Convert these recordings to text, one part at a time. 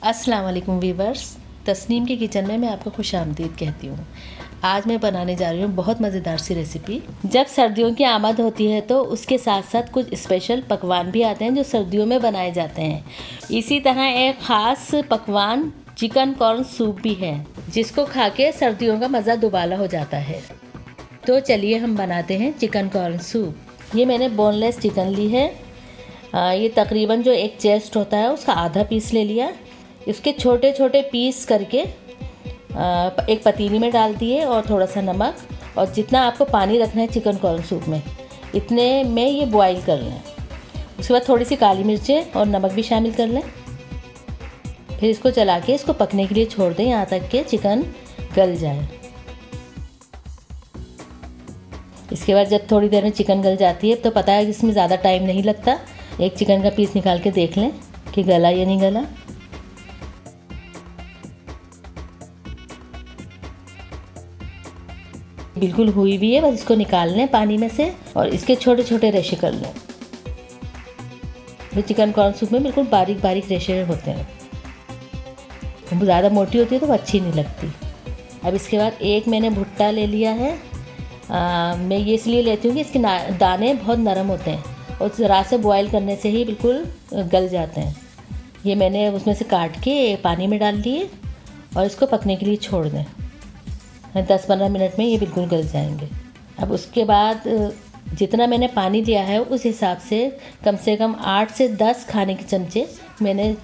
अस्सलाम वालेकुम वीवर्स, तस्नीम के किचन में मैं आपको खुशामदीद कहती हूँ। आज मैं बनाने जा रही हूँ बहुत मज़ेदार सी रेसिपी। जब सर्दियों की आमद होती है तो उसके साथ साथ कुछ स्पेशल पकवान भी आते हैं जो सर्दियों में बनाए जाते हैं। इसी तरह एक ख़ास पकवान चिकन कॉर्न सूप भी है जिसको खा के सर्दियों का मज़ा दुबाला हो जाता है। तो चलिए हम बनाते हैं चिकन कॉर्न सूप। ये मैंने बोनलेस चिकन ली है। ये तकरीबन जो एक चेस्ट होता है उसका आधा पीस ले लिया। इसके छोटे छोटे पीस करके एक पतीली में डाल दिए और थोड़ा सा नमक, और जितना आपको पानी रखना है चिकन कॉर्न सूप में इतने में ये बॉईल कर लें। उसके बाद थोड़ी सी काली मिर्चें और नमक भी शामिल कर लें। फिर इसको चला के इसको पकने के लिए छोड़ दें यहाँ तक कि चिकन गल जाए। इसके बाद जब थोड़ी देर में चिकन गल जाती है तो पता है इसमें ज़्यादा टाइम नहीं लगता। एक चिकन का पीस निकाल के देख लें कि गला या नहीं गला। बिल्कुल हुई भी है, बस इसको निकाल लें पानी में से और इसके छोटे छोटे रेशे कर लें। चिकन कॉर्न सूप में बिल्कुल बारीक बारीक रेशे होते हैं। ज़्यादा मोटी होती है तो वो अच्छी नहीं लगती। अब इसके बाद एक मैंने भुट्टा ले लिया है। मैं ये इसलिए लेती हूँ कि इसके दाने बहुत नरम होते हैं और ज़रा से बॉयल करने से ही बिल्कुल गल जाते हैं। ये मैंने उसमें से काट के पानी में डाल दिए और इसको पकने के लिए छोड़ दें। 10-15 मिनट में ये बिल्कुल गल जाएंगे। अब उसके बाद जितना मैंने पानी लिया है उस हिसाब से कम 8 से 10 खाने के चमचे मैंने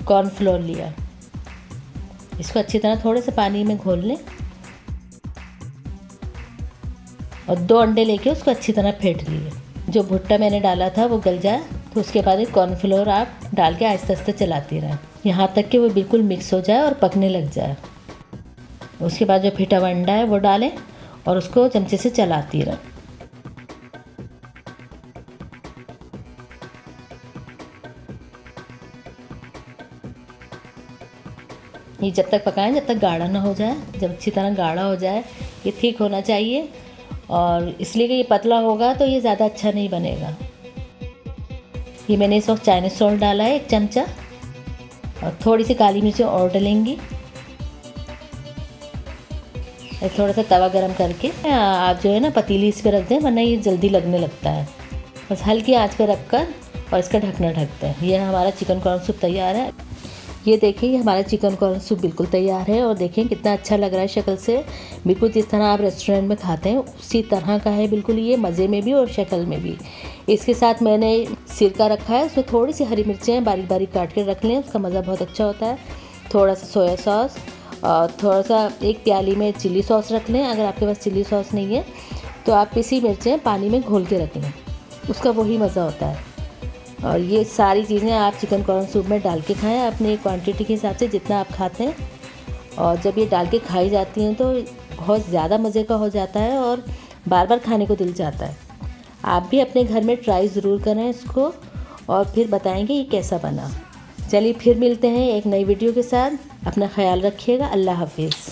कॉर्नफ्लोर लिया। इसको अच्छी तरह थोड़े से पानी में घोल लें और 2 अंडे लेके उसको अच्छी तरह फेंट लिए। जो भुट्टा मैंने डाला था वो गल जाए तो उसके बाद एक कॉर्नफ्लोर आप डाल के आहिस्ते आहिस्ते चलाती रहें यहाँ तक कि वो बिल्कुल मिक्स हो जाए और पकने लग जाए। उसके बाद जो फेंटा हुआ अंडा है वो डालें और उसको चमचे से चलाती रहें। ये जब तक पकाएं जब तक गाढ़ा ना हो जाए। जब अच्छी तरह गाढ़ा हो जाए, ये ठीक होना चाहिए, और इसलिए कि ये पतला होगा तो ये ज़्यादा अच्छा नहीं बनेगा। ये मैंने इस वक्त चाइनीज़ सॉल्ट डाला है 1 चमचा, और थोड़ी सी काली मिर्च और डालेंगी। थोड़ा सा तवा गरम करके आप जो है ना पतीली इस पर रख दें, वरना ये जल्दी लगने लगता है। बस हल्की आंच पर रख कर और इसका ढकना ढक दें। ये हमारा चिकन कॉर्न सूप तैयार है। ये देखिए, ये हमारा चिकन कॉर्न सूप बिल्कुल तैयार है और देखें कितना अच्छा लग रहा है शक्ल से। बिल्कुल जिस तरह आप रेस्टोरेंट में खाते हैं उसी तरह का है बिल्कुल, ये मज़े में भी और शक्ल में भी। इसके साथ मैंने सिरका रखा है, उसमें थोड़ी सी हरी मिर्चें बारीक बारीक काट के रख लें, उसका मज़ा बहुत अच्छा होता है। थोड़ा सा सोया सॉस और थोड़ा सा 1 प्याली में चिली सॉस रख लें। अगर आपके पास चिली सॉस नहीं है तो आप पिसी मिर्चें पानी में घोल के रख लें, उसका वही मज़ा होता है। और ये सारी चीज़ें आप चिकन कॉर्न सूप में डाल के खाएं अपनी क्वांटिटी के हिसाब से जितना आप खाते हैं। और जब ये डाल के खाई जाती हैं तो बहुत ज़्यादा मज़े का हो जाता है और बार बार खाने को दिल चाहता है। आप भी अपने घर में ट्राई ज़रूर करें इसको और फिर बताएंगे ये कैसा बना। चलिए फिर मिलते हैं एक नई वीडियो के साथ। अपना ख्याल रखिएगा। अल्लाह हाफिज़।